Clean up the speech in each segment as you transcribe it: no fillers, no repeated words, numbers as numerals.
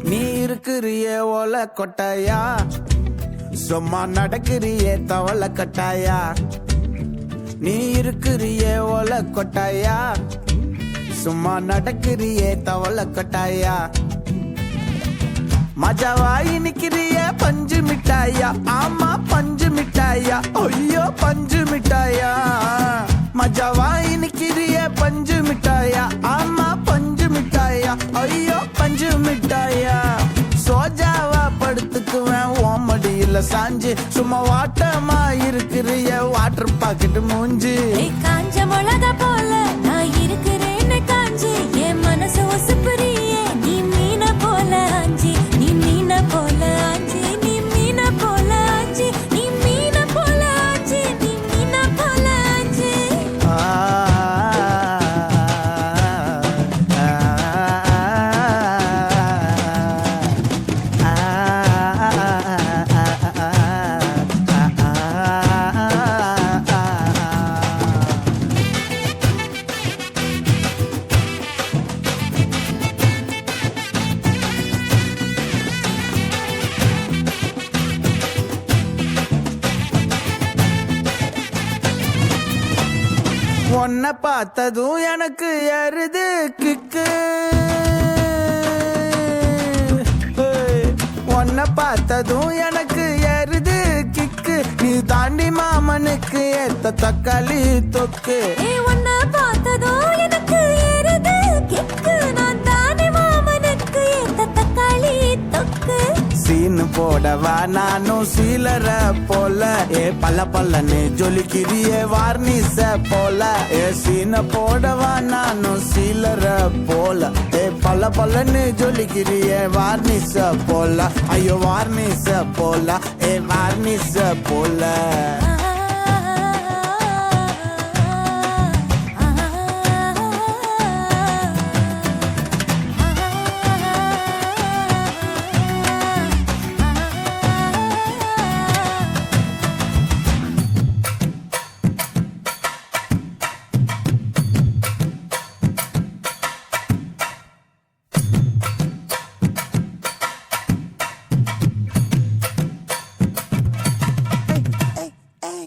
நீ இருக்கிறியே ஓல கொட்டாயா, சும்மா நடக்கிறியே தவள கட்டாயா. நீ இருக்கிறியே ஓல கொட்டாயா, சும்மா நடக்கிறியே தவள கட்டாயா. மஜாவாய் நிக்கிறிய பஞ்சு மிட்டாயா, ஆமா பஞ்சு மிட்டாயா, ஐயோ பஞ்சு மிட்டாயா. மஜாவாய் நிக்கிறிய பஞ்சு மிட்டாயா, ஆமா பஞ்சு மிட்டாயா, ஐயோ பஞ்சு மிட்டாயா. சோஜாவா படுத்துக்குவேன் ஓமடியில சாஞ்சு, சும்மா வாட்டமா இருக்கிறிய வாட்டர் பாக்கெட் மூஞ்சி. காஞ்ச மிளகா போல நான் இருக்கிறேன்னு காஞ்சி, என் மனசு ஒசுப்புறியே நீ மீன போல ஆஞ்சி. நீ மீன போல ஆஞ்சி, நீ மீன போல ஆஞ்சி, நீ மீன போல ஆஞ்சி, நீ மீன போல ஆஞ்சி. உன்னை பார்த்ததும் எனக்கு ஏறுது கிக்கு, உன்னை பார்த்ததும் எனக்கு ஏறுது கிக்கு. நீ தாண்டி மாமனுக்கு ஏத்த தக்காளி தொக்கு. உன்னை பார்த்ததோ எனக்கு ஏறுது கிக்கு, நான் தானே மாமனுக்கு ஏத்த தக்காளி தொக்கு. சீனு போடவா நானும் சீலர போல, ஏ பல்ல பல்லன்னு ஜொலிக்கிறியே வார்னிச போல. ஏ சீன போடவா நானும் சீலர போல, ஏ பல்ல பல்லன்னு ஜொலிக்கிறியே வார்னிச போல. ஐயோ வார்னிச போல, ஏ வார்னிச போல.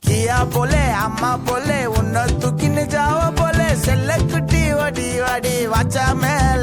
கியா போலே அம்மா போலே உன்னை தூக்கின்னு ஜாவ போலே, செல்ல குட்டி வாடி வாடி வாச்சா மேல